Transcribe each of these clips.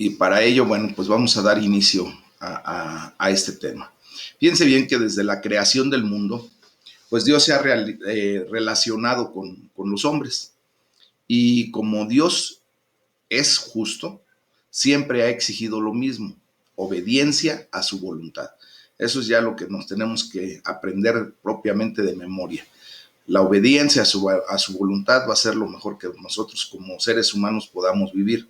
Y para ello, bueno, pues vamos a dar inicio a este tema. Fíjense bien que desde la creación del mundo, pues Dios se ha relacionado con los hombres. Y como Dios es justo, siempre ha exigido lo mismo, obediencia a su voluntad. Eso es ya lo que nos tenemos que aprender propiamente de memoria. La obediencia a su voluntad va a ser lo mejor que nosotros como seres humanos podamos vivir.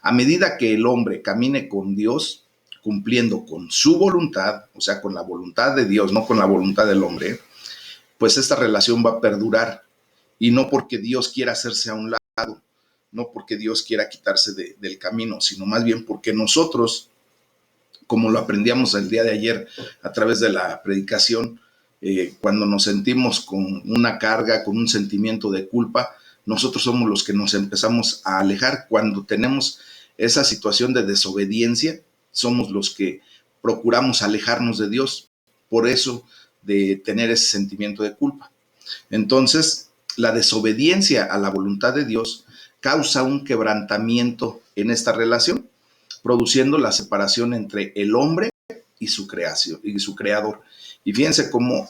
A medida que el hombre camine con Dios, cumpliendo con su voluntad, o sea, con la voluntad de Dios, no con la voluntad del hombre, pues esta relación va a perdurar. Y no porque Dios quiera hacerse a un lado, no porque Dios quiera quitarse del camino, sino más bien porque nosotros, como lo aprendíamos el día de ayer a través de la predicación, cuando nos sentimos con una carga, con un sentimiento de culpa, nosotros somos los que nos empezamos a alejar. Cuando tenemos esa situación de desobediencia, somos los que procuramos alejarnos de Dios, por eso de tener ese sentimiento de culpa. Entonces, la desobediencia a la voluntad de Dios causa un quebrantamiento en esta relación, produciendo la separación entre el hombre y su creación y su creador. Y fíjense cómo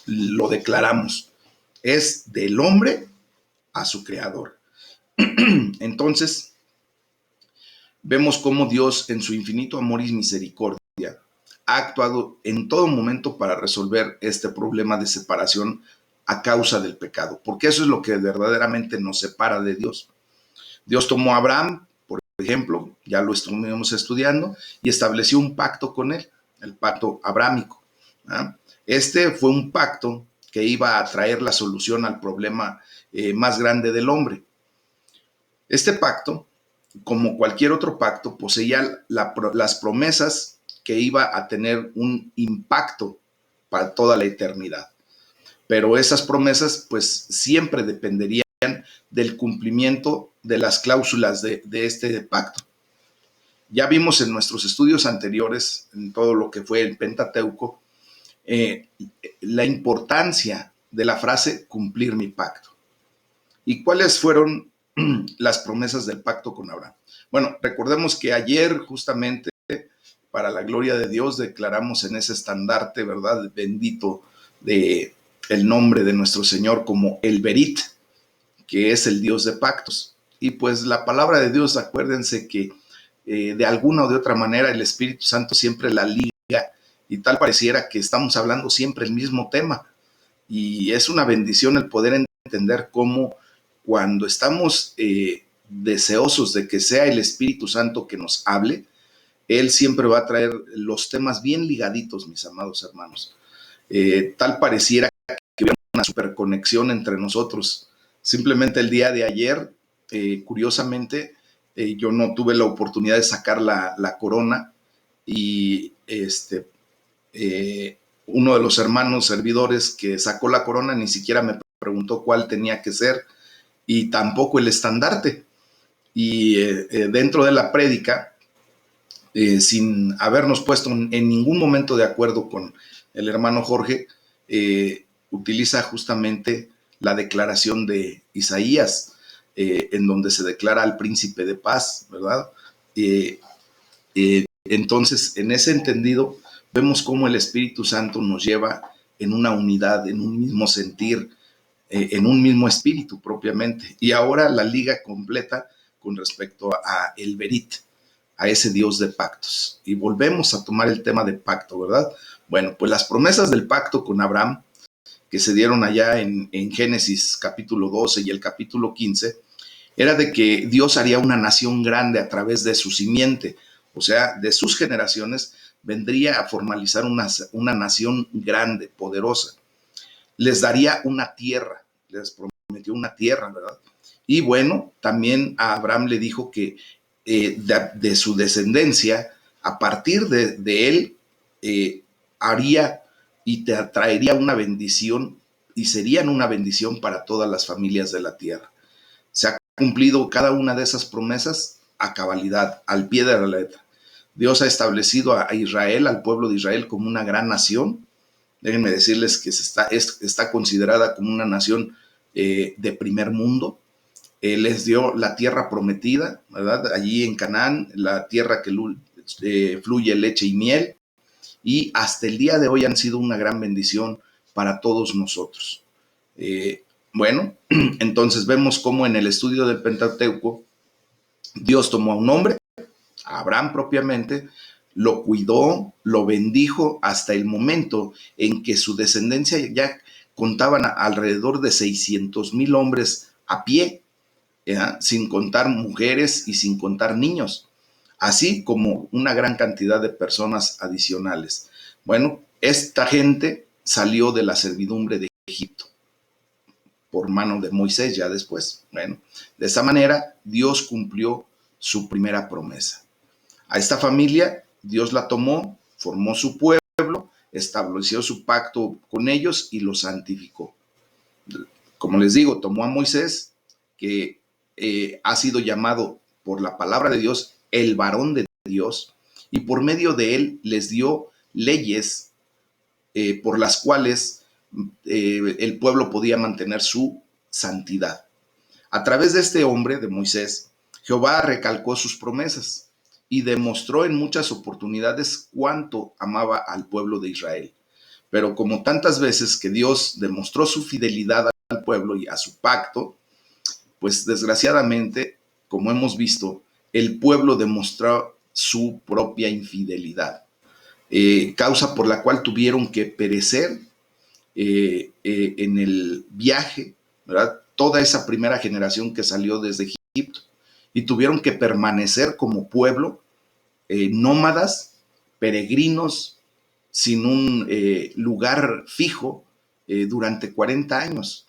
lo declaramos, es del hombre a su creador. Entonces, vemos cómo Dios en su infinito amor y misericordia ha actuado en todo momento para resolver este problema de separación a causa del pecado, porque eso es lo que verdaderamente nos separa de Dios. Dios tomó a Abraham, por ejemplo, ya lo estuvimos estudiando, y estableció un pacto con él, el pacto abrámico. ¿Ah? Este fue un pacto que iba a traer la solución al problema más grande del hombre. Este pacto, como cualquier otro pacto, poseía las promesas que iba a tener un impacto para toda la eternidad. Pero esas promesas pues siempre dependerían del cumplimiento de las cláusulas de este pacto. Ya vimos en nuestros estudios anteriores, en todo lo que fue el Pentateuco, la importancia de la frase cumplir mi pacto. ¿Y cuáles fueron las promesas del pacto con Abraham? Bueno, recordemos que ayer justamente para la gloria de Dios declaramos en ese estandarte, ¿verdad? Bendito de el nombre de nuestro Señor como el Berit, que es el Dios de pactos. Y pues la palabra de Dios, acuérdense que de alguna o de otra manera el Espíritu Santo siempre la liga y tal pareciera que estamos hablando siempre el mismo tema. Y es una bendición el poder entender cómo cuando estamos deseosos de que sea el Espíritu Santo que nos hable, Él siempre va a traer los temas bien ligaditos, mis amados hermanos. Tal pareciera que hubiera una superconexión entre nosotros. Simplemente el día de ayer, curiosamente, yo no tuve la oportunidad de sacar la corona y uno de los hermanos servidores que sacó la corona ni siquiera me preguntó cuál tenía que ser y tampoco el estandarte. Y dentro de la prédica, sin habernos puesto en ningún momento de acuerdo con el hermano Jorge, utiliza justamente la declaración de Isaías, en donde se declara al príncipe de paz, ¿verdad? Entonces, en ese entendido, vemos cómo el Espíritu Santo nos lleva en una unidad, en un mismo sentir, en un mismo espíritu propiamente. Y ahora la liga completa con respecto a el Berit, a ese Dios de pactos. Y volvemos a tomar el tema de pacto, ¿verdad? Bueno, pues las promesas del pacto con Abraham, que se dieron allá en Génesis capítulo 12 y el capítulo 15, era de que Dios haría una nación grande a través de su simiente, o sea, de sus generaciones vendría a formalizar una nación grande, poderosa. Les daría una tierra, les prometió una tierra, ¿verdad? Y bueno, también a Abraham le dijo que de su descendencia, a partir de él, haría y te traería una bendición y serían una bendición para todas las familias de la tierra. Se ha cumplido cada una de esas promesas a cabalidad, al pie de la letra. Dios ha establecido a Israel, al pueblo de Israel, como una gran nación. Déjenme decirles que está considerada como una nación de primer mundo. les dio la tierra prometida, ¿verdad? Allí en Canaán, la tierra que fluye leche y miel, y hasta el día de hoy han sido una gran bendición para todos nosotros. Eh, bueno, entonces vemos cómo en el estudio del Pentateuco, Dios tomó a un hombre, a Abraham propiamente, lo cuidó, lo bendijo hasta el momento en que su descendencia ya contaban alrededor de 600,000 hombres a pie, sin contar mujeres y sin contar niños, así como una gran cantidad de personas adicionales. Bueno, esta gente salió de la servidumbre de Egipto por mano de Moisés ya después. Bueno, de esa manera Dios cumplió su primera promesa. A esta familia Dios la tomó, formó su pueblo, estableció su pacto con ellos y los santificó. Como les digo, tomó a Moisés, que ha sido llamado por la palabra de Dios el varón de Dios, y por medio de él les dio leyes por las cuales el pueblo podía mantener su santidad. A través de este hombre, de Moisés, Jehová recalcó sus promesas y demostró en muchas oportunidades cuánto amaba al pueblo de Israel. Pero como tantas veces que Dios demostró su fidelidad al pueblo y a su pacto, pues desgraciadamente, como hemos visto, el pueblo demostró su propia infidelidad, causa por la cual tuvieron que perecer en el viaje, ¿verdad? Toda esa primera generación que salió desde Egipto, y tuvieron que permanecer como pueblo, nómadas, peregrinos, sin un lugar fijo durante 40 años,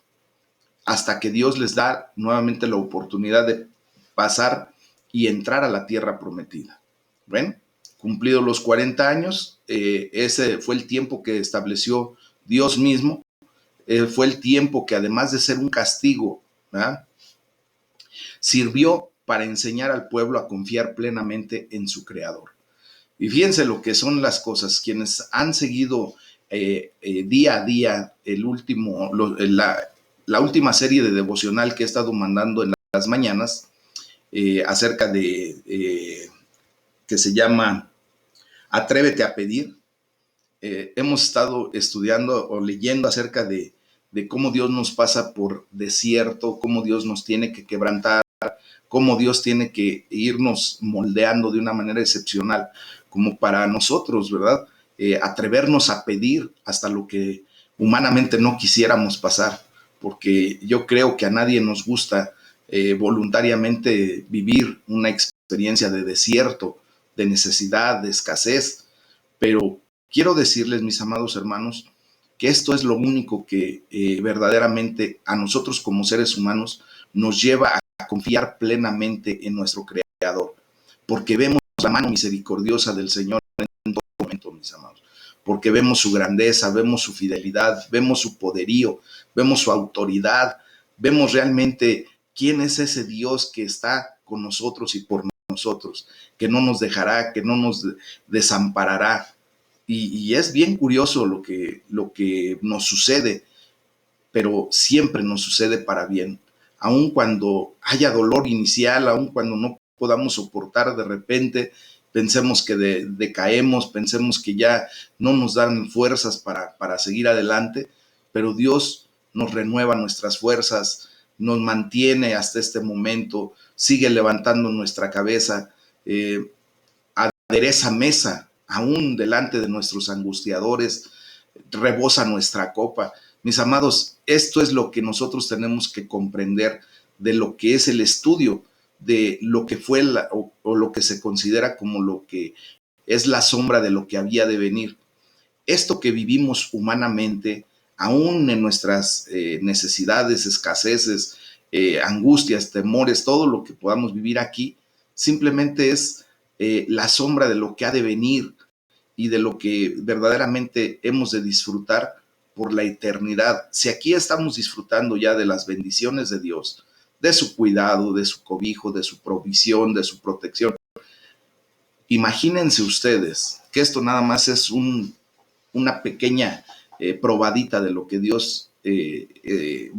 hasta que Dios les da nuevamente la oportunidad de pasar y entrar a la tierra prometida. Bueno, cumplidos los 40 años, ese fue el tiempo que estableció Dios mismo, fue el tiempo que, además de ser un castigo, ¿verdad?, sirvió para enseñar al pueblo a confiar plenamente en su Creador. Y fíjense lo que son las cosas. Quienes han seguido día a día la última serie de devocional que he estado mandando en las mañanas, acerca de, que se llama Atrévete a pedir, hemos estado estudiando o leyendo acerca de cómo Dios nos pasa por desierto, cómo Dios nos tiene que quebrantar, cómo Dios tiene que irnos moldeando de una manera excepcional, como para nosotros, ¿verdad? Atrevernos a pedir hasta lo que humanamente no quisiéramos pasar, porque yo creo que a nadie nos gusta voluntariamente vivir una experiencia de desierto, de necesidad, de escasez, pero quiero decirles, mis amados hermanos, que esto es lo único que verdaderamente a nosotros como seres humanos nos lleva a confiar plenamente en nuestro Creador, porque vemos la mano misericordiosa del Señor en todo momento, mis amados, porque vemos su grandeza, vemos su fidelidad, vemos su poderío, vemos su autoridad, vemos realmente quién es ese Dios que está con nosotros y por nosotros, que no nos dejará, que no nos desamparará. Y es bien curioso lo que nos sucede, pero siempre nos sucede para bien. Aun cuando haya dolor inicial, aun cuando no podamos soportar de repente, pensemos que decaemos, pensemos que ya no nos dan fuerzas para seguir adelante, pero Dios nos renueva nuestras fuerzas, nos mantiene hasta este momento, sigue levantando nuestra cabeza, adereza mesa aún delante de nuestros angustiadores, rebosa nuestra copa. Mis amados, esto es lo que nosotros tenemos que comprender de lo que es el estudio, de lo que fue o lo que se considera como lo que es la sombra de lo que había de venir. Esto que vivimos humanamente, aún en nuestras necesidades, escaseces, angustias, temores, todo lo que podamos vivir aquí, simplemente es la sombra de lo que ha de venir y de lo que verdaderamente hemos de disfrutar por la eternidad. Si aquí estamos disfrutando ya de las bendiciones de Dios, de su cuidado, de su cobijo, de su provisión, de su protección, imagínense ustedes que esto nada más es una pequeña probadita de lo que Dios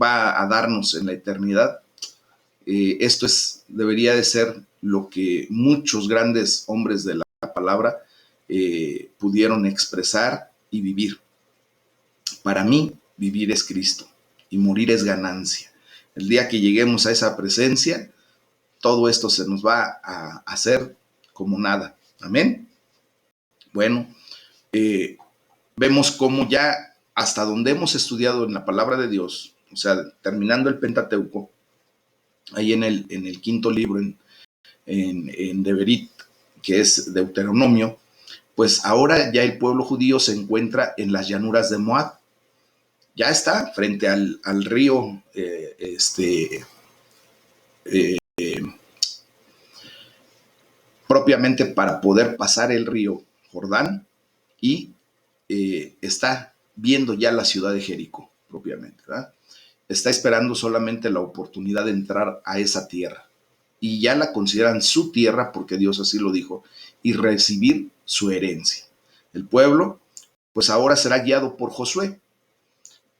va a darnos en la eternidad. Esto debería de ser lo que muchos grandes hombres de la palabra pudieron expresar y vivir. Para mí, vivir es Cristo y morir es ganancia. El día que lleguemos a esa presencia, todo esto se nos va a hacer como nada. Amén. Bueno, vemos cómo ya hasta donde hemos estudiado en la palabra de Dios, o sea, terminando el Pentateuco, ahí en el quinto libro, en Deberit, que es Deuteronomio, pues ahora ya el pueblo judío se encuentra en las llanuras de Moab. Ya está frente al río, propiamente para poder pasar el río Jordán, y está viendo ya la ciudad de Jericó, propiamente, ¿verdad? Está esperando solamente la oportunidad de entrar a esa tierra. Y ya la consideran su tierra, porque Dios así lo dijo, y recibir su herencia. El pueblo, pues ahora será guiado por Josué,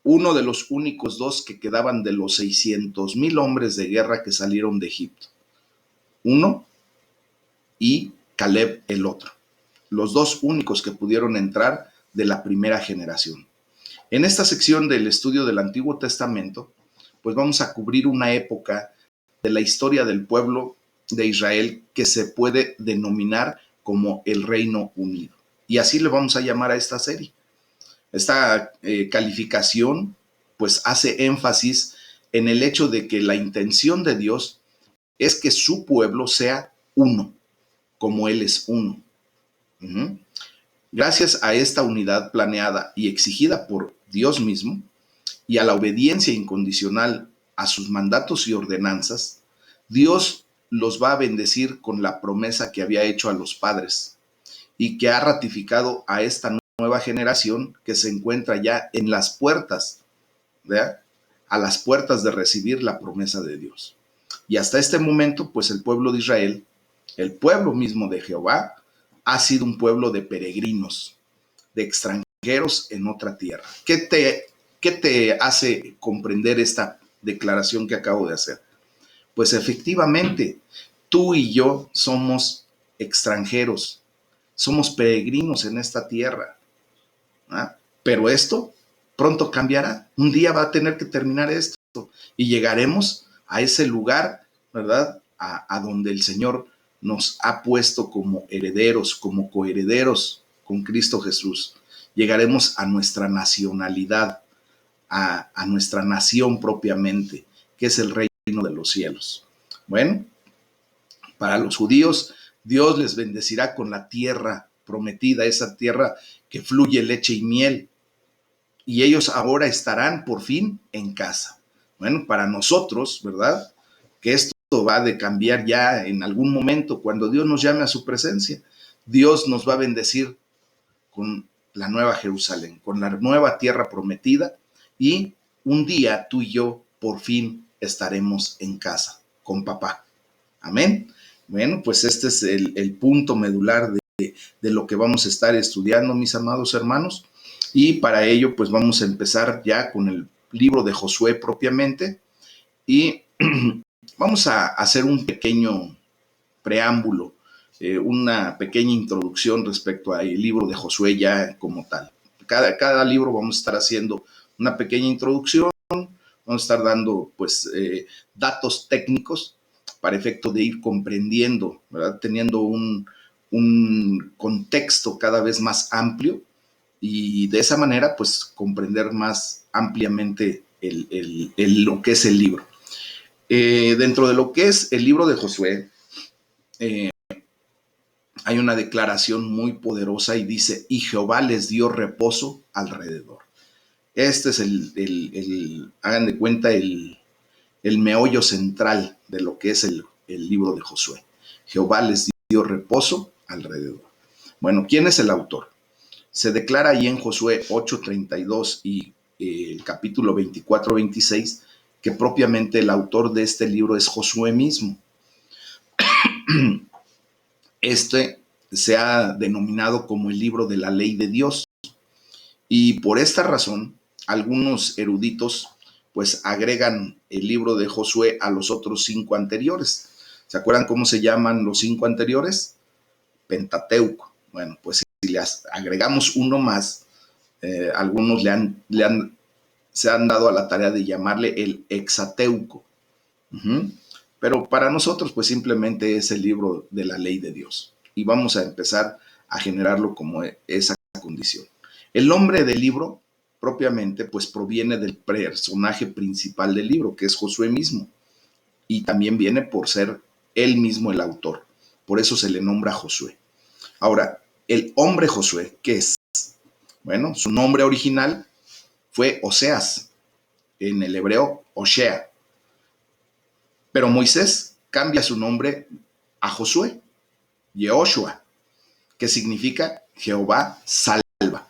uno de los únicos dos que quedaban de los 600,000 hombres de guerra que salieron de Egipto. Uno y Caleb el otro. Los dos únicos que pudieron entrar de la primera generación. En esta sección del estudio del Antiguo Testamento, pues vamos a cubrir una época de la historia del pueblo de Israel que se puede denominar como el Reino Unido. Y así le vamos a llamar a esta serie. Esta calificación pues hace énfasis en el hecho de que la intención de Dios es que su pueblo sea uno, como Él es uno. Gracias a esta unidad planeada y exigida por Dios mismo y a la obediencia incondicional a sus mandatos y ordenanzas, Dios los va a bendecir con la promesa que había hecho a los padres y que ha ratificado a esta nueva generación que se encuentra ya en las puertas, ¿verdad? A las puertas de recibir la promesa de Dios. Y hasta este momento, pues el pueblo de Israel, el pueblo mismo de Jehová, ha sido un pueblo de peregrinos, de extranjeros en otra tierra. ¿Qué te hace comprender esta declaración que acabo de hacer? Pues efectivamente, tú y yo somos extranjeros, somos peregrinos en esta tierra. ¿Ah? Pero esto pronto cambiará. Un día va a tener que terminar esto y llegaremos a ese lugar, ¿verdad? A donde el Señor nos ha puesto como herederos, como coherederos con Cristo Jesús. Llegaremos a nuestra nacionalidad, a nuestra nación propiamente, que es el reino de los cielos. Bueno, para los judíos, Dios les bendecirá con la tierra prometida, esa tierra que fluye leche y miel, y ellos ahora estarán por fin en casa. Bueno, para nosotros, ¿verdad? Que esto va de cambiar ya en algún momento, cuando Dios nos llame a su presencia. Dios nos va a bendecir con la nueva Jerusalén, con la nueva tierra prometida, y un día tú y yo por fin estaremos en casa con papá. Amén. Bueno, pues este es el punto medular de lo que vamos a estar estudiando, mis amados hermanos. Y para ello, pues vamos a empezar ya con el libro de Josué propiamente. Y vamos a hacer un pequeño preámbulo, una pequeña introducción respecto al libro de Josué ya como tal. Cada libro vamos a estar haciendo una pequeña introducción, vamos a estar dando pues datos técnicos para efecto de ir comprendiendo, ¿verdad? Teniendo un contexto cada vez más amplio, y de esa manera pues comprender más ampliamente lo que es el libro. Dentro de lo que es el libro de Josué, hay una declaración muy poderosa y dice, y Jehová les dio reposo alrededor. Este es hagan de cuenta, el meollo central de lo que es el libro de Josué. Jehová les dio reposo alrededor. Bueno, ¿quién es el autor? Se declara ahí en Josué 8:32 y el capítulo 24-26 que propiamente el autor de este libro es Josué mismo. Este se ha denominado como el libro de la ley de Dios, y por esta razón algunos eruditos pues agregan el libro de Josué a los otros 5 anteriores. ¿Se acuerdan cómo se llaman los 5 anteriores? Pentateuco. Bueno, pues si le agregamos uno más, algunos se han dado a la tarea de llamarle el Hexateuco. Pero para nosotros, pues simplemente es el libro de la ley de Dios. Y vamos a empezar a generarlo como esa condición. El nombre del libro, propiamente, pues proviene del personaje principal del libro, que es Josué mismo. Y también viene por ser él mismo el autor. Por eso se le nombra Josué. Ahora, el hombre Josué, ¿qué es? Bueno, su nombre original fue Oseas, en el hebreo Oshea. Pero Moisés cambia su nombre a Josué, Yehoshua, que significa Jehová salva.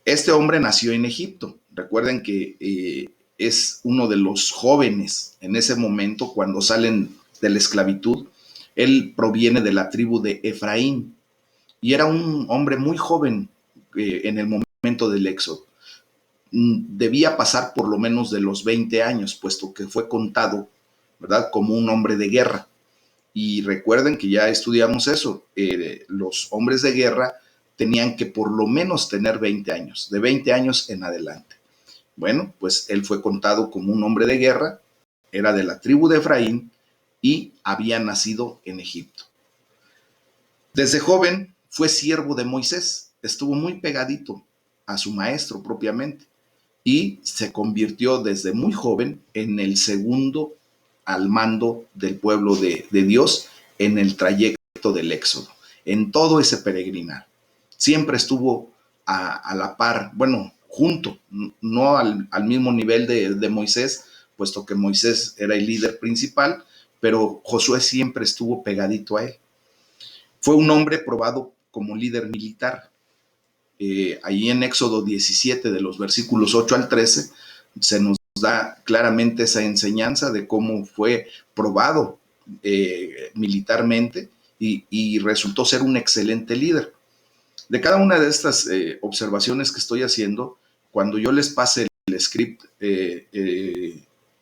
Este hombre nació en Egipto. Recuerden que es uno de los jóvenes en ese momento cuando salen de la esclavitud. Él proviene de la tribu de Efraín y era un hombre muy joven en el momento del éxodo. Debía pasar por lo menos de los 20 años, puesto que fue contado, ¿verdad?, como un hombre de guerra. Y recuerden que ya estudiamos eso, los hombres de guerra tenían que por lo menos tener 20 años, de 20 años en adelante. Bueno, pues él fue contado como un hombre de guerra, era de la tribu de Efraín y había nacido en Egipto. Desde joven fue siervo de Moisés, estuvo muy pegadito a su maestro propiamente y se convirtió desde muy joven en el segundo al mando del pueblo de Dios en el trayecto del éxodo, en todo ese peregrinar. Siempre estuvo a la par, bueno, junto, no al mismo nivel de Moisés, puesto que Moisés era el líder principal, pero Josué siempre estuvo pegadito a él. Fue un hombre probado como líder militar. Ahí en Éxodo 17, de los versículos 8 al 13, se nos da claramente esa enseñanza de cómo fue probado militarmente y resultó ser un excelente líder. De cada una de estas observaciones que estoy haciendo, cuando yo les pase el script,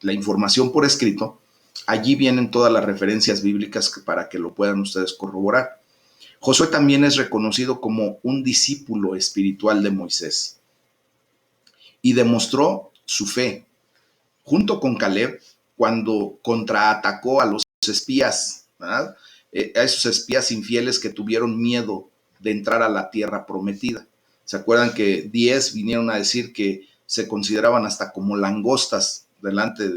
la información por escrito, allí vienen todas las referencias bíblicas para que lo puedan ustedes corroborar. Josué también es reconocido como un discípulo espiritual de Moisés y demostró su fe junto con Caleb cuando contraatacó a los espías, ¿verdad? A esos espías infieles que tuvieron miedo de entrar a la tierra prometida. ¿Se acuerdan que 10 vinieron a decir que se consideraban hasta como langostas delante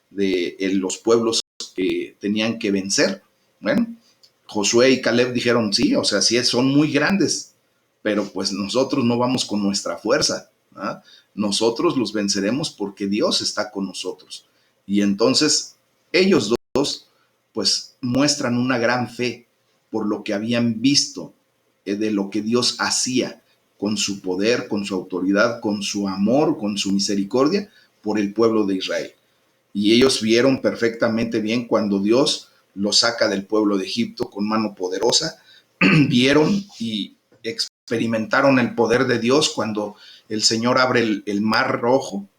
de los pueblos que tenían que vencer? Bueno, Josué y Caleb dijeron, sí, o sea, sí, son muy grandes, pero pues nosotros no vamos con nuestra fuerza, ¿verdad? Nosotros los venceremos porque Dios está con nosotros. Y entonces ellos dos pues muestran una gran fe por lo que habían visto de lo que Dios hacía con su poder, con su autoridad, con su amor, con su misericordia por el pueblo de Israel. Y ellos vieron perfectamente bien cuando Dios los saca del pueblo de Egipto con mano poderosa, vieron y experimentaron el poder de Dios cuando el Señor abre el mar rojo,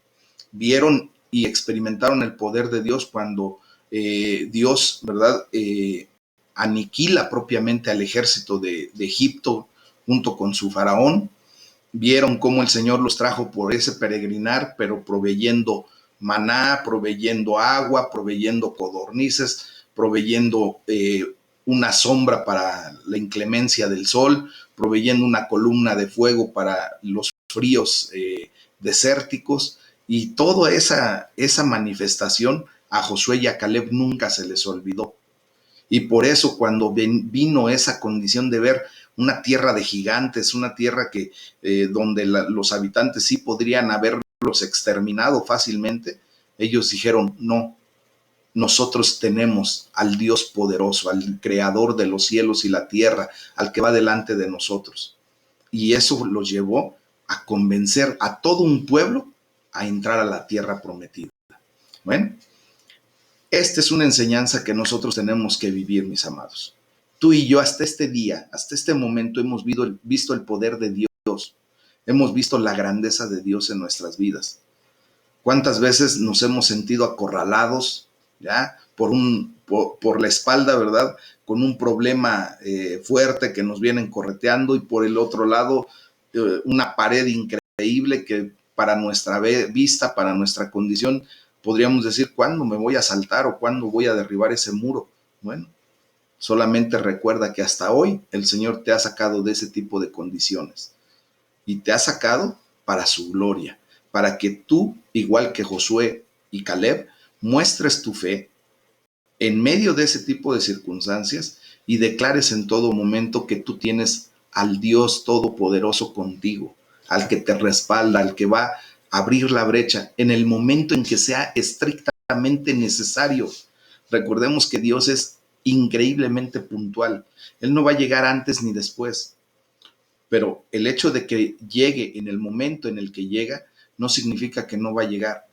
vieron y experimentaron el poder de Dios cuando Dios, ¿verdad?, aniquila propiamente al ejército de Egipto junto con su faraón. Vieron cómo el Señor los trajo por ese peregrinar, pero proveyendo maná, proveyendo agua, proveyendo codornices, proveyendo una sombra para la inclemencia del sol, proveyendo una columna de fuego para los fríos desérticos, y toda esa manifestación a Josué y a Caleb nunca se les olvidó. Y por eso cuando vino esa condición de ver una tierra de gigantes, una tierra que donde los habitantes sí podrían haberlos exterminado fácilmente, ellos dijeron, no, nosotros tenemos al Dios poderoso, al creador de los cielos y la tierra, al que va delante de nosotros. Y eso los llevó a convencer a todo un pueblo a entrar a la tierra prometida. Bueno, esta es una enseñanza que nosotros tenemos que vivir, mis amados. Tú y yo hasta este día, hasta este momento hemos visto el poder de Dios, hemos visto la grandeza de Dios en nuestras vidas. ¿Cuántas veces nos hemos sentido acorralados, ya, por la espalda, ¿verdad? Con un problema fuerte que nos vienen correteando, y por el otro lado una pared increíble que para nuestra vista, para nuestra condición, podríamos decir: ¿cuándo me voy a saltar o cuándo voy a derribar ese muro? Bueno, solamente recuerda que hasta hoy el Señor te ha sacado de ese tipo de condiciones, y te ha sacado para su gloria, para que tú, igual que Josué y Caleb, muestres tu fe en medio de ese tipo de circunstancias y declares en todo momento que tú tienes al Dios Todopoderoso contigo, al que te respalda, al que va a abrir la brecha en el momento en que sea estrictamente necesario. Recordemos que Dios es increíblemente puntual. Él no va a llegar antes ni después, pero el hecho de que llegue en el momento en el que llega no significa que no va a llegar.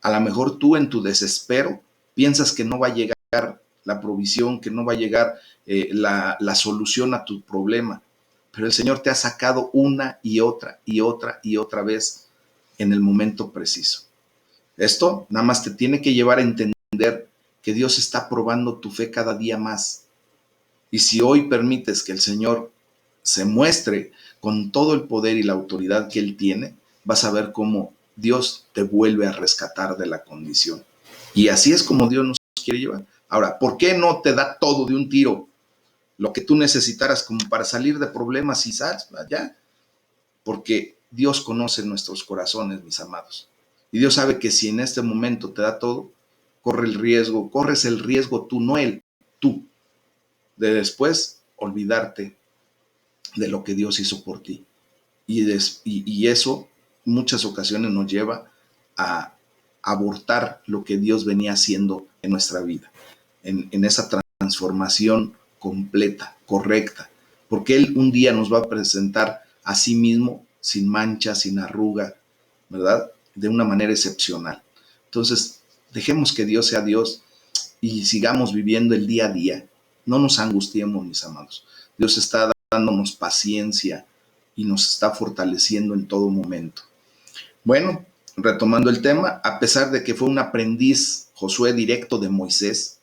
A lo mejor tú, en tu desespero, piensas que no va a llegar la provisión, que no va a llegar la solución a tu problema, pero el Señor te ha sacado una y otra y otra y otra vez en el momento preciso. Esto nada más te tiene que llevar a entender que Dios está probando tu fe cada día más. Y si hoy permites que el Señor se muestre con todo el poder y la autoridad que Él tiene, vas a ver cómo Dios te vuelve a rescatar de la condición. Y así es como Dios nos quiere llevar. Ahora, ¿por qué no te da todo de un tiro? Lo que tú necesitaras como para salir de problemas y sals, ya. Porque Dios conoce nuestros corazones, mis amados. Y Dios sabe que si en este momento te da todo, corres el riesgo tú, no Él, tú, de después olvidarte de lo que Dios hizo por ti. Y eso muchas ocasiones nos lleva a abortar lo que Dios venía haciendo en nuestra vida, en esa transformación completa, correcta, porque Él un día nos va a presentar a sí mismo sin mancha, sin arruga, ¿verdad? De una manera excepcional. Entonces, dejemos que Dios sea Dios y sigamos viviendo el día a día. No nos angustiemos, mis amados. Dios está dándonos paciencia y nos está fortaleciendo en todo momento. Bueno, retomando el tema, a pesar de que fue un aprendiz Josué directo de Moisés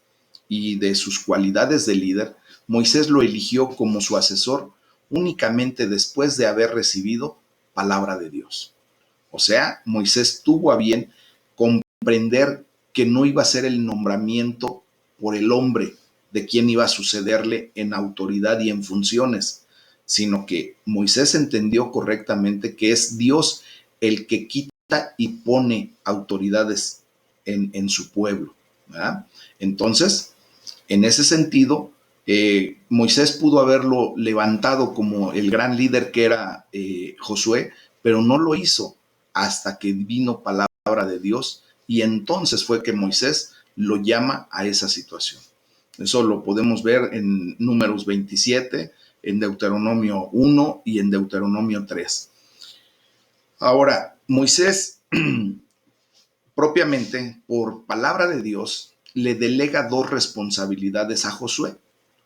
y de sus cualidades de líder, Moisés lo eligió como su asesor únicamente después de haber recibido palabra de Dios. O sea, Moisés tuvo a bien comprender que no iba a ser el nombramiento por el hombre de quien iba a sucederle en autoridad y en funciones, sino que Moisés entendió correctamente que es Dios el que quita y pone autoridades en su pueblo, ¿verdad? Entonces, en ese sentido, Moisés pudo haberlo levantado como el gran líder que era Josué, pero no lo hizo hasta que vino palabra de Dios, y entonces fue que Moisés lo llama a esa situación. Eso lo podemos ver en Números 27, en Deuteronomio 1 y en Deuteronomio 3. Ahora, Moisés, propiamente por palabra de Dios, le delega dos responsabilidades a Josué.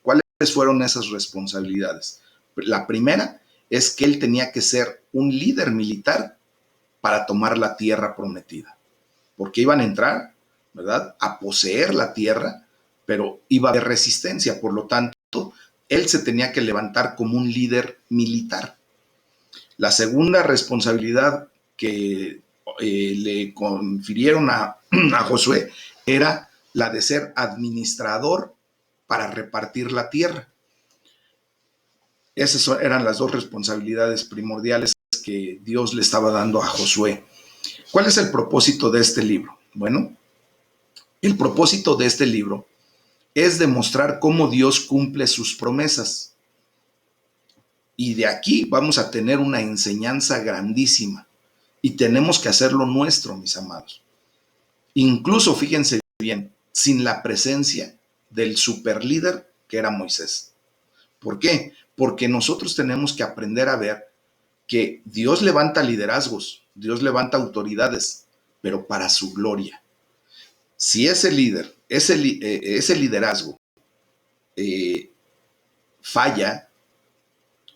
¿Cuáles fueron esas responsabilidades? La primera es que él tenía que ser un líder militar para tomar la tierra prometida, porque iban a entrar, ¿verdad?, a poseer la tierra, pero iba a haber resistencia. Por lo tanto, él se tenía que levantar como un líder militar. La segunda responsabilidad que le confirieron a Josué era la de ser administrador para repartir la tierra. Esas eran las dos responsabilidades primordiales que Dios le estaba dando a Josué. ¿Cuál es el propósito de este libro? Bueno, el propósito de este libro es demostrar cómo Dios cumple sus promesas. Y de aquí vamos a tener una enseñanza grandísima. Y tenemos que hacerlo nuestro, mis amados. Incluso, fíjense bien, sin la presencia del superlíder que era Moisés. ¿Por qué? Porque nosotros tenemos que aprender a ver que Dios levanta liderazgos, Dios levanta autoridades, pero para su gloria. Si ese líder, ese liderazgo falla,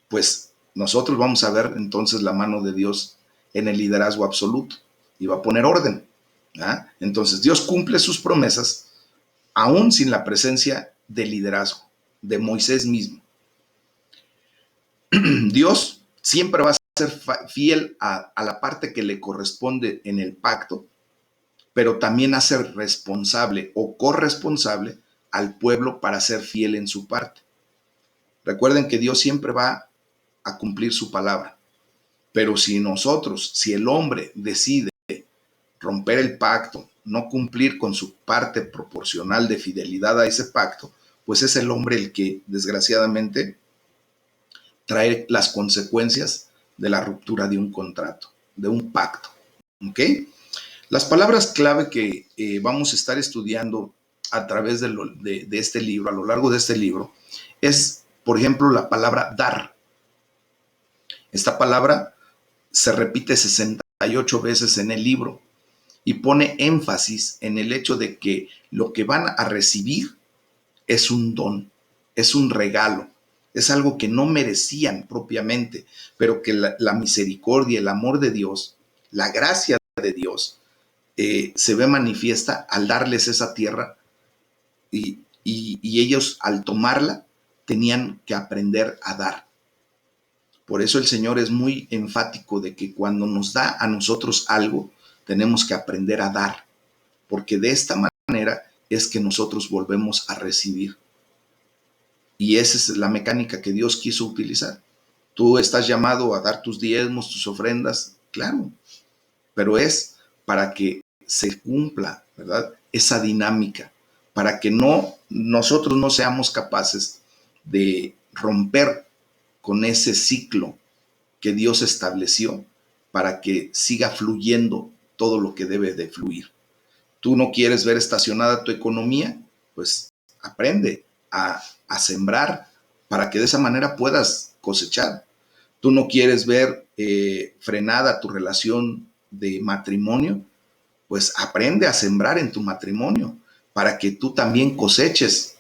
pues nosotros vamos a ver entonces la mano de Dios en el liderazgo absoluto y va a poner orden. ¿Ah? Entonces Dios cumple sus promesas aún sin la presencia del liderazgo de Moisés mismo. Dios siempre va a ser fiel a la parte que le corresponde en el pacto, pero también a ser responsable o corresponsable al pueblo para ser fiel en su parte. Recuerden que Dios siempre va a cumplir su palabra, pero si el hombre decide romper el pacto, no cumplir con su parte proporcional de fidelidad a ese pacto, pues es el hombre el que desgraciadamente trae las consecuencias de la ruptura de un contrato, de un pacto. ¿Ok? Las palabras clave que vamos a estar estudiando a través de este libro, a lo largo de este libro, es, por ejemplo, la palabra dar. Esta palabra se repite 68 veces en el libro y pone énfasis en el hecho de que lo que van a recibir es un don, es un regalo, es algo que no merecían propiamente, pero que la misericordia, el amor de Dios, la gracia de Dios, se ve manifiesta al darles esa tierra y ellos al tomarla tenían que aprender a dar. Por eso el Señor es muy enfático de que cuando nos da a nosotros algo, tenemos que aprender a dar, porque de esta manera es que nosotros volvemos a recibir. Y esa es la mecánica que Dios quiso utilizar. Tú estás llamado a dar tus diezmos, tus ofrendas, claro, pero es para que se cumpla, ¿verdad? Esa dinámica, para que nosotros no seamos capaces de romper con ese ciclo que Dios estableció para que siga fluyendo todo lo que debe de fluir. Tú no quieres ver estacionada tu economía, pues aprende a sembrar para que de esa manera puedas cosechar. Tú no quieres ver frenada tu relación de matrimonio, pues aprende a sembrar en tu matrimonio para que tú también coseches.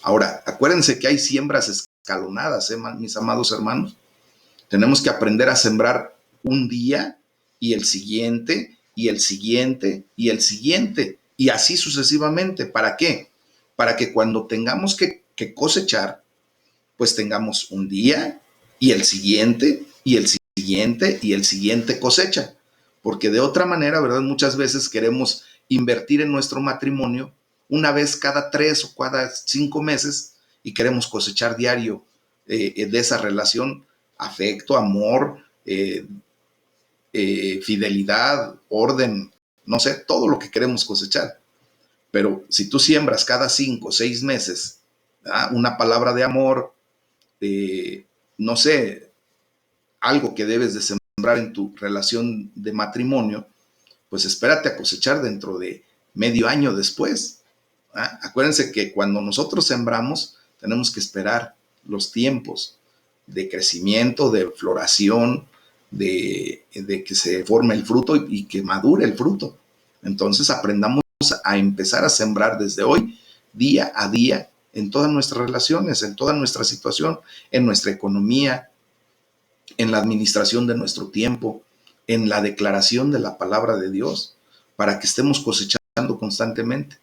Ahora, acuérdense que hay siembras escalonadas, mis amados hermanos. Tenemos que aprender a sembrar un día y el siguiente y el siguiente y el siguiente y así sucesivamente. ¿Para qué? Para que cuando tengamos que cosechar, pues tengamos un día y el siguiente y el siguiente y el siguiente cosecha. Porque de otra manera, ¿verdad? Muchas veces queremos invertir en nuestro matrimonio una vez cada 3 o cada 5 meses y queremos cosechar diario de esa relación afecto, amor, fidelidad, orden, no sé, todo lo que queremos cosechar. Pero si tú siembras cada 5 o 6 meses una palabra de amor, no sé, algo que debes de sembrar en tu relación de matrimonio, pues espérate a cosechar dentro de medio año después. Acuérdense que cuando nosotros sembramos, tenemos que esperar los tiempos de crecimiento, de floración, de que se forme el fruto y que madure el fruto. Entonces aprendamos a empezar a sembrar desde hoy, día a día, en todas nuestras relaciones, en toda nuestra situación, en nuestra economía, en la administración de nuestro tiempo, en la declaración de la palabra de Dios, para que estemos cosechando constantemente.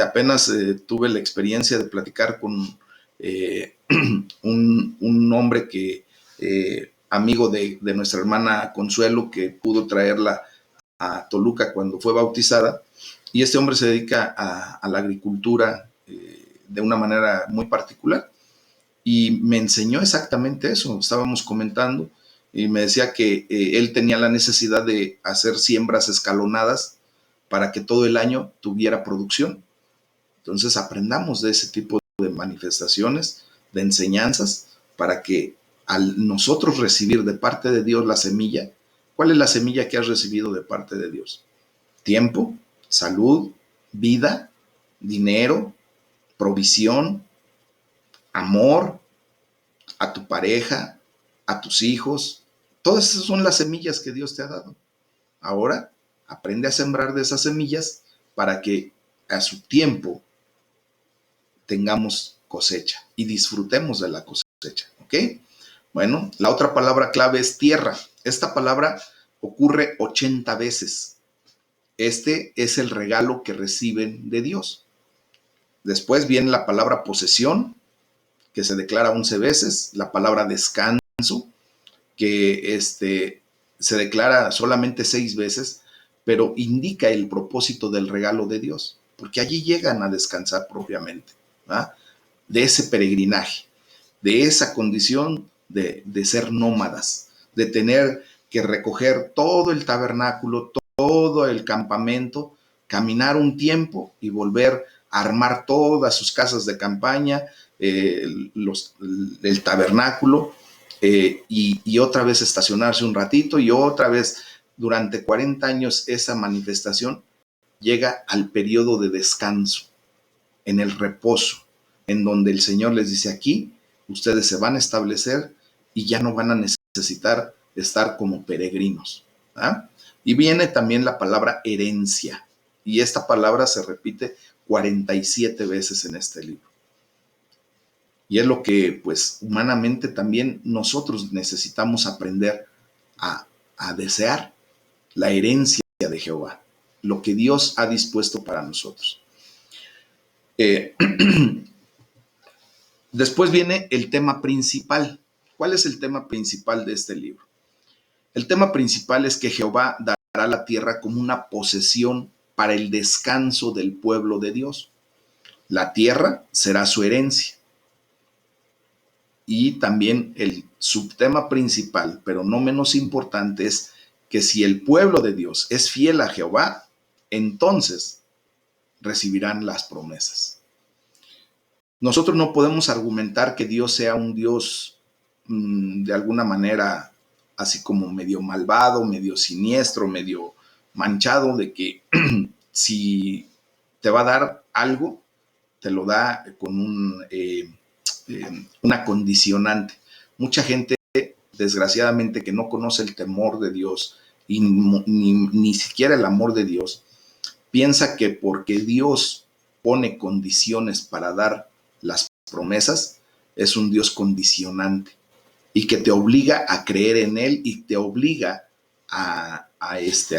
Apenas tuve la experiencia de platicar con un hombre que, amigo de nuestra hermana Consuelo, que pudo traerla a Toluca cuando fue bautizada, y este hombre se dedica a la agricultura de una manera muy particular, y me enseñó exactamente eso. Estábamos comentando y me decía que él tenía la necesidad de hacer siembras escalonadas para que todo el año tuviera producción. Entonces aprendamos de ese tipo de manifestaciones, de enseñanzas, para que al nosotros recibir de parte de Dios la semilla, ¿cuál es la semilla que has recibido de parte de Dios? Tiempo, salud, vida, dinero, provisión, amor a tu pareja, a tus hijos. Todas esas son las semillas que Dios te ha dado. Ahora aprende a sembrar de esas semillas para que a su tiempo tengamos cosecha y disfrutemos de la cosecha, ¿ok? Bueno, la otra palabra clave es tierra. Esta palabra ocurre 80 veces. Este es el regalo que reciben de Dios. Después viene la palabra posesión, que se declara 11 veces, la palabra descanso, que se declara solamente 6 veces, pero indica el propósito del regalo de Dios, porque allí llegan a descansar propiamente, ¿verdad? De ese peregrinaje, de esa condición de ser nómadas, de tener que recoger todo el tabernáculo, todo el campamento, caminar un tiempo y volver a armar todas sus casas de campaña, el tabernáculo, y otra vez estacionarse un ratito y otra vez durante 40 años esa manifestación llega al periodo de descanso, en el reposo, en donde el Señor les dice: aquí ustedes se van a establecer y ya no van a necesitar estar como peregrinos. ¿Ah? Y viene también la palabra herencia, y esta palabra se repite 47 veces en este libro. Y es lo que, pues, humanamente también nosotros necesitamos aprender a desear: la herencia de Jehová, lo que Dios ha dispuesto para nosotros. Después viene el tema principal. ¿Cuál es el tema principal de este libro? El tema principal es que Jehová dará la tierra como una posesión para el descanso del pueblo de Dios. La tierra será su herencia. Y también el subtema principal, pero no menos importante, es que si el pueblo de Dios es fiel a Jehová, entonces recibirán las promesas. Nosotros no podemos argumentar que Dios sea un Dios de alguna manera así como medio malvado, medio siniestro, medio manchado, de que si te va a dar algo, te lo da con una condicionante. Mucha gente, desgraciadamente, que no conoce el temor de Dios y ni siquiera el amor de Dios, piensa que porque Dios pone condiciones para dar las promesas, es un Dios condicionante y que te obliga a creer en Él y te obliga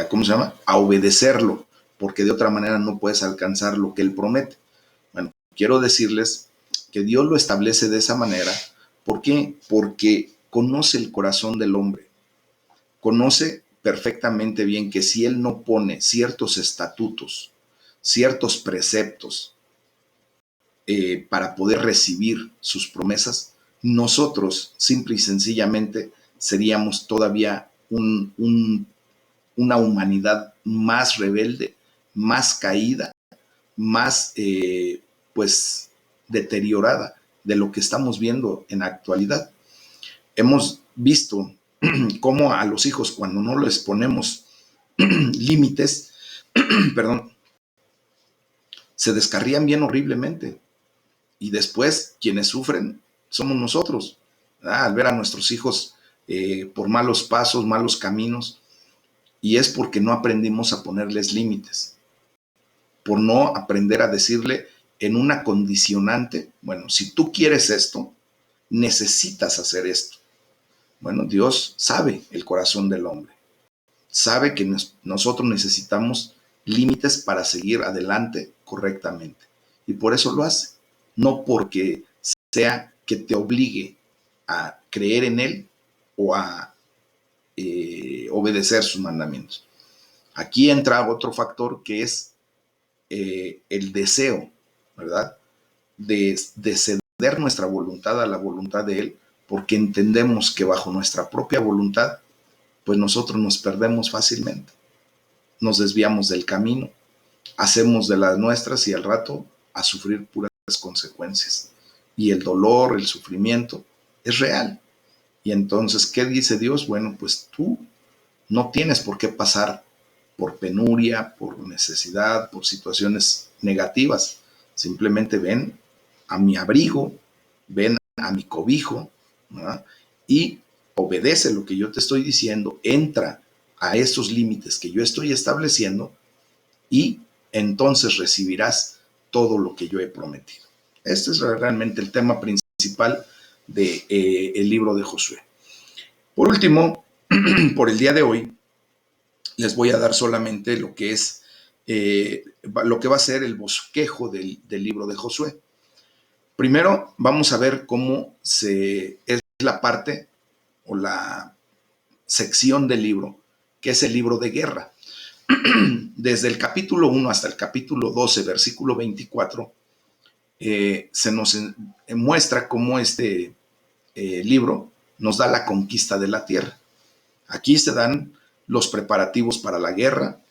¿cómo se llama? A obedecerlo, porque de otra manera no puedes alcanzar lo que Él promete. Bueno, quiero decirles que Dios lo establece de esa manera. ¿Por qué? Porque conoce el corazón del hombre. Conoce perfectamente bien que si Él no pone ciertos estatutos, ciertos preceptos para poder recibir sus promesas, nosotros simple y sencillamente seríamos todavía una humanidad más rebelde, más caída, más pues deteriorada de lo que estamos viendo en la actualidad. Hemos visto cómo a los hijos, cuando no les ponemos límites, perdón, se descarrían bien horriblemente. Y después quienes sufren somos nosotros, al ver a nuestros hijos por malos pasos, malos caminos. Y es porque no aprendimos a ponerles límites, por no aprender a decirle en una condicionante: bueno, si tú quieres esto, necesitas hacer esto. Bueno, Dios sabe el corazón del hombre, sabe que nosotros necesitamos límites para seguir adelante correctamente. Y por eso lo hace, no porque sea que te obligue a creer en Él o a obedecer sus mandamientos. Aquí entra otro factor que es el deseo, ¿verdad? De ceder nuestra voluntad a la voluntad de Él, porque entendemos que bajo nuestra propia voluntad, pues nosotros nos perdemos fácilmente, nos desviamos del camino, hacemos de las nuestras y al rato a sufrir puras consecuencias. Y el dolor, el sufrimiento es real. Y entonces, ¿qué dice Dios? Bueno, pues tú no tienes por qué pasar por penuria, por necesidad, por situaciones negativas. Simplemente ven a mi abrigo, ven a mi cobijo, ¿verdad? Y obedece lo que yo te estoy diciendo, entra a esos límites que yo estoy estableciendo y entonces recibirás todo lo que yo he prometido. Este es realmente el tema principal del libro de Josué. Por último, por el día de hoy, les voy a dar solamente lo que es lo que va a ser el bosquejo del libro de Josué. Primero vamos a ver cómo es la parte o la sección del libro, que es el libro de guerra. Desde el capítulo 1 hasta el capítulo 12, versículo 24, se nos muestra cómo este libro nos da la conquista de la tierra. Aquí se dan los preparativos para la guerra,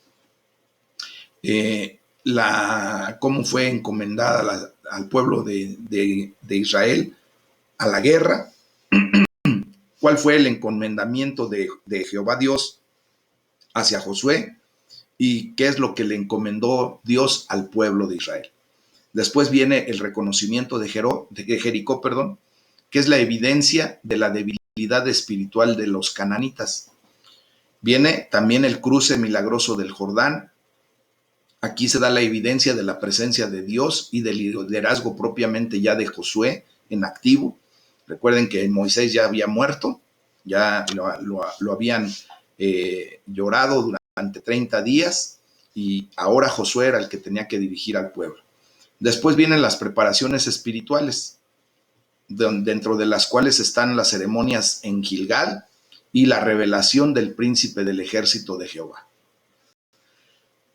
cómo fue encomendada al pueblo de Israel a la guerra, cuál fue el encomendamiento de Jehová Dios hacia Josué y qué es lo que le encomendó Dios al pueblo de Israel. Después viene el reconocimiento de Jericó, que es la evidencia de la debilidad espiritual de los cananitas. Viene también el cruce milagroso del Jordán. Aquí se da la evidencia de la presencia de Dios y del liderazgo propiamente ya de Josué en activo. Recuerden que Moisés ya había muerto, ya lo habían llorado durante 30 días y ahora Josué era el que tenía que dirigir al pueblo. Después vienen las preparaciones espirituales, dentro de las cuales están las ceremonias en Gilgal y la revelación del príncipe del ejército de Jehová.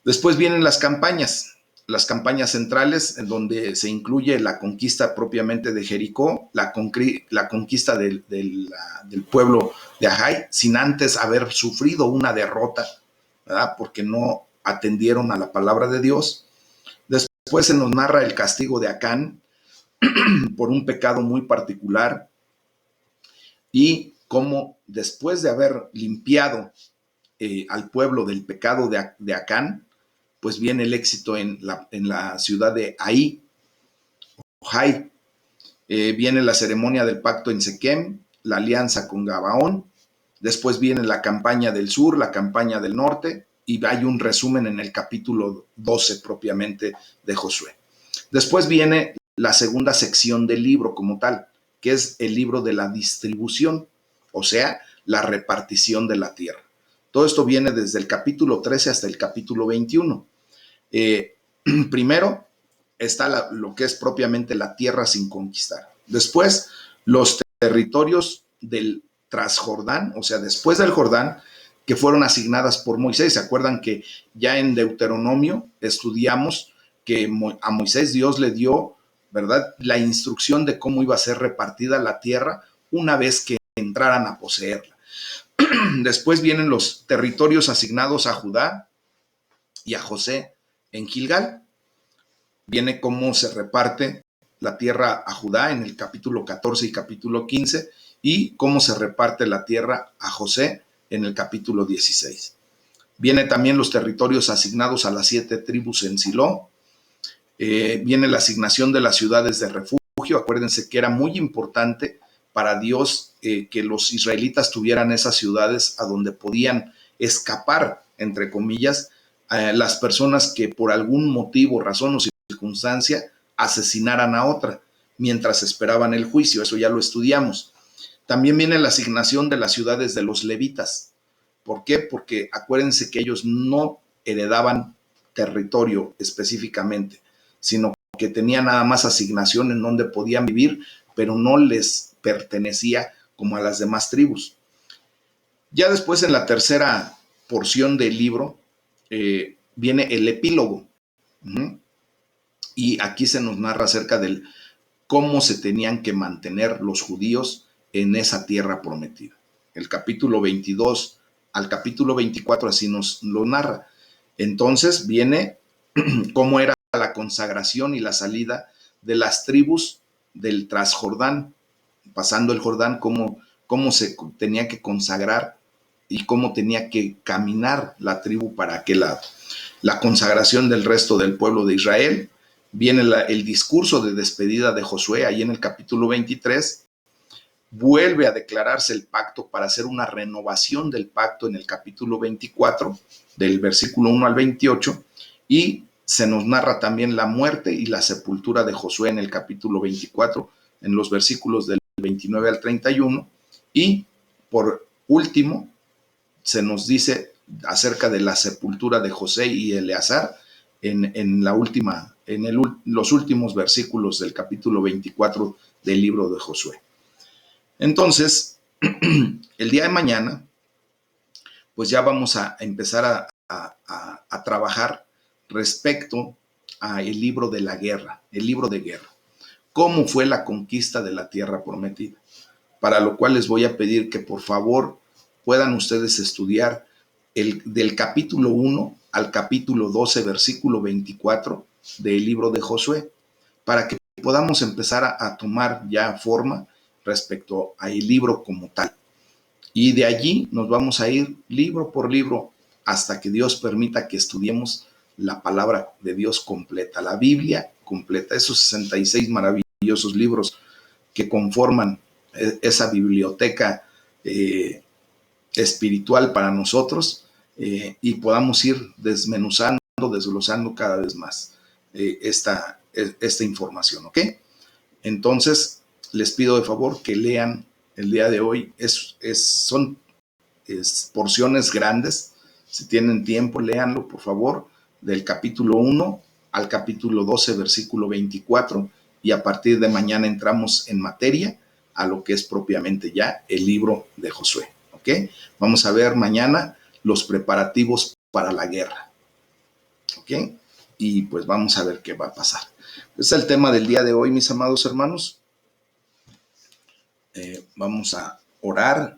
Después vienen las campañas centrales, en donde se incluye la conquista propiamente de Jericó, la conquista del pueblo de Ajai, sin antes haber sufrido una derrota, ¿verdad? Porque no atendieron a la palabra de Dios. Después se nos narra el castigo de Acán por un pecado muy particular y cómo después de haber limpiado al pueblo del pecado de Acán, pues viene el éxito en la ciudad de Ahí, Ohai. Viene la ceremonia del pacto en Sequem, la alianza con Gabaón. Después viene la campaña del sur, la campaña del norte, y hay un resumen en el capítulo 12 propiamente de Josué. Después viene la segunda sección del libro como tal, que es el libro de la distribución, o sea, la repartición de la tierra. Todo esto viene desde el capítulo 13 hasta el capítulo 21. Primero está lo que es propiamente la tierra sin conquistar. Después, los territorios del Transjordán, o sea, después del Jordán, que fueron asignadas por Moisés. ¿Se acuerdan que ya en Deuteronomio estudiamos que a Moisés Dios le dio, ¿verdad?, la instrucción de cómo iba a ser repartida la tierra una vez que entraran a poseerla? Después vienen los territorios asignados a Judá y a José en Gilgal. Viene cómo se reparte la tierra a Judá en el capítulo 14 y capítulo 15 y cómo se reparte la tierra a José en el capítulo 16. Viene también los territorios asignados a las 7 tribus en Silo. Viene la asignación de las ciudades de refugio. Acuérdense que era muy importante para Dios que los israelitas tuvieran esas ciudades a donde podían escapar, entre comillas, las personas que por algún motivo, razón o circunstancia asesinaran a otra mientras esperaban el juicio. Eso ya lo estudiamos. También viene la asignación de las ciudades de los levitas. ¿Por qué? Porque acuérdense que ellos no heredaban territorio específicamente, sino que tenían nada más asignación en donde podían vivir, pero no les pertenecía como a las demás tribus. Ya después, en la tercera porción del libro, viene el epílogo. Y aquí se nos narra acerca de cómo se tenían que mantener los judíos en esa tierra prometida. El capítulo 22 al capítulo 24 así nos lo narra. Entonces viene cómo era la consagración y la salida de las tribus del Transjordán, pasando el Jordán, cómo se tenía que consagrar y cómo tenía que caminar la tribu para aquel lado. La consagración del resto del pueblo de Israel. Viene el discurso de despedida de Josué, ahí en el capítulo 23. Vuelve a declararse el pacto para hacer una renovación del pacto en el capítulo 24, del versículo 1 al 28, y se nos narra también la muerte y la sepultura de Josué en el capítulo 24, en los versículos del 29 al 31, y por último se nos dice acerca de la sepultura de José y Eleazar los últimos versículos del capítulo 24 del libro de Josué. Entonces, el día de mañana, pues ya vamos a empezar a trabajar respecto al libro de la guerra, el libro de guerra. ¿Cómo fue la conquista de la tierra prometida? Para lo cual les voy a pedir que por favor puedan ustedes estudiar del capítulo 1 al capítulo 12, versículo 24 del libro de Josué, para que podamos empezar a tomar ya forma respecto al libro como tal. Y de allí nos vamos a ir libro por libro hasta que Dios permita que estudiemos la palabra de Dios completa, la Biblia completa, esos 66 maravillosos libros que conforman esa biblioteca espiritual para nosotros, y podamos ir desmenuzando, desglosando cada vez más esta información, ¿ok? Entonces, les pido de favor que lean el día de hoy. Son porciones grandes. Si tienen tiempo, léanlo, por favor, del capítulo 1 al capítulo 12, versículo 24, y a partir de mañana entramos en materia a lo que es propiamente ya el libro de Josué, ¿ok? Vamos a ver mañana los preparativos para la guerra, ¿ok? Y pues vamos a ver qué va a pasar. Es el tema del día de hoy, mis amados hermanos. Vamos a orar